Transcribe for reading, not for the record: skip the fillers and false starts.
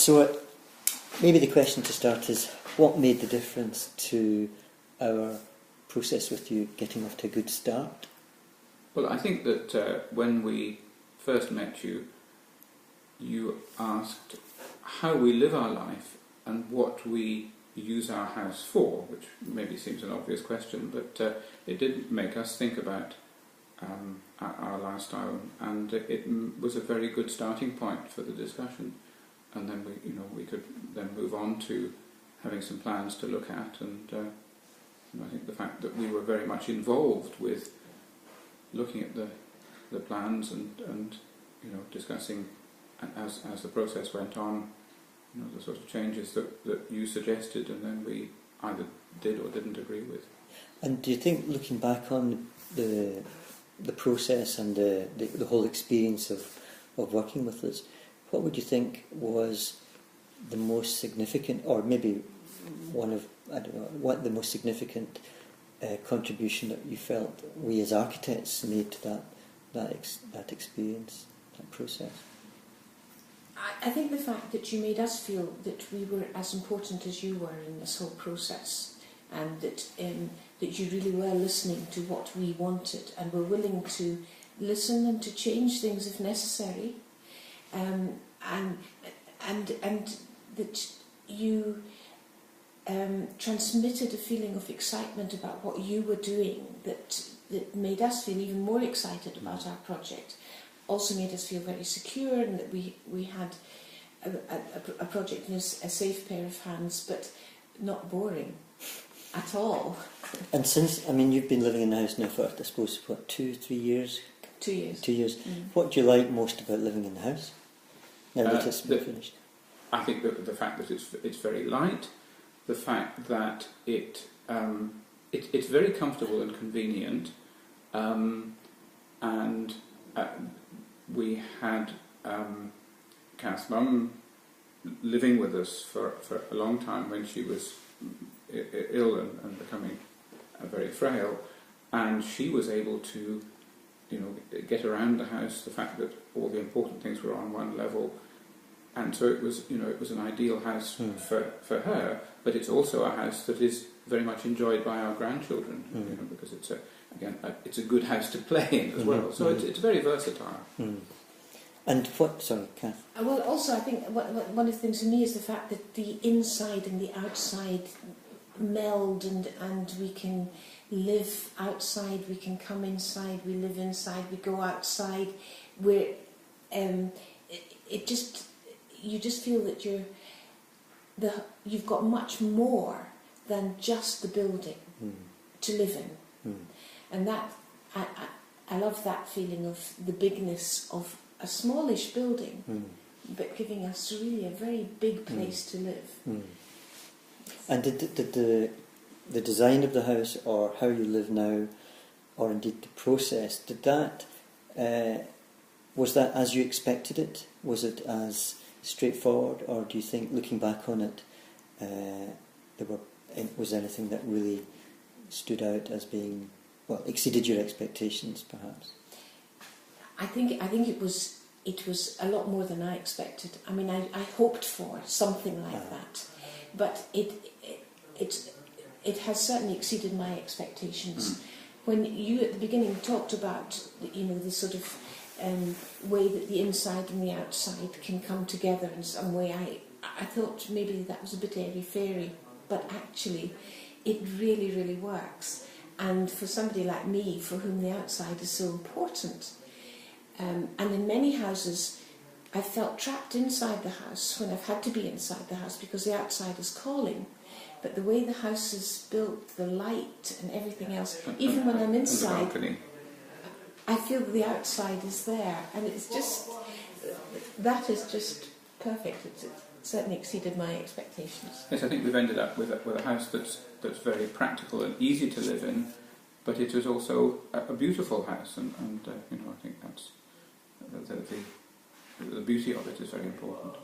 So maybe the question to start is, what made the difference to our process with you getting off to a good start? Well, I think that when we first met you, you asked how we live our life and what we use our house for, which maybe seems an obvious question, but it did make us think about our lifestyle, and it was a very good starting point for the discussion. And then we could then move on to having some plans to look at, and I think the fact that we were very much involved with looking at the plans and discussing as the process went on, the sort of changes that you suggested, and then we either did or didn't agree with. And do you think, looking back on the process and the whole experience of working with us, what would you think was the most significant, or maybe one of, I don't know, what the most significant contribution that you felt we as architects made to that experience, that process? I think the fact that you made us feel that we were as important as you were in this whole process, and that you really were listening to what we wanted and were willing to listen and to change things if necessary, and that you transmitted a feeling of excitement about what you were doing that made us feel even more excited about our project. Also made us feel very secure, and that we had a project in a safe pair of hands, but not boring at all. And since, you've been living in the house now for, I suppose, what, 2-3 years? 2 years. 2 years. What do you like most about living in the house, now that it's been finished? I think that the fact that it's very light, the fact that it's very comfortable and convenient, and we had Kath's mum living with us for a long time when she was ill and becoming very frail, and she was able to get around the house, the fact that all the important things were on one level, and so it was an ideal house for her, but it's also a house that is very much enjoyed by our grandchildren, because it's a good house to play in as well, so it's very versatile. And what, sorry, Kath? Well, also I think one of the things for me is the fact that the inside and the outside meld, and we can live outside, we can come inside, we live inside, we go outside. You just feel that you've got much more than just the building to live in, and that I love that feeling of the bigness of a smallish building, but giving us really a very big place to live. And did the design of the house, or how you live now, or indeed the process, was that as you expected it? Was it as straightforward, or do you think, looking back on it, was anything that really stood out as being, exceeded your expectations, perhaps? I think it was a lot more than I expected. I hoped for something like that, but it has certainly exceeded my expectations. When you at the beginning talked about the sort of way that the inside and the outside can come together in some way, I thought maybe that was a bit airy-fairy, but actually it really, really works. And for somebody like me, for whom the outside is so important, and in many houses I've felt trapped inside the house when I've had to be inside the house because the outside is calling. But the way the house is built, the light and everything else, even when I'm inside, I feel that the outside is there, and that is just perfect. It certainly exceeded my expectations. Yes, I think we've ended up with a house that's very practical and easy to live in, but it is also a beautiful house, and I think that's the beauty of it is very important.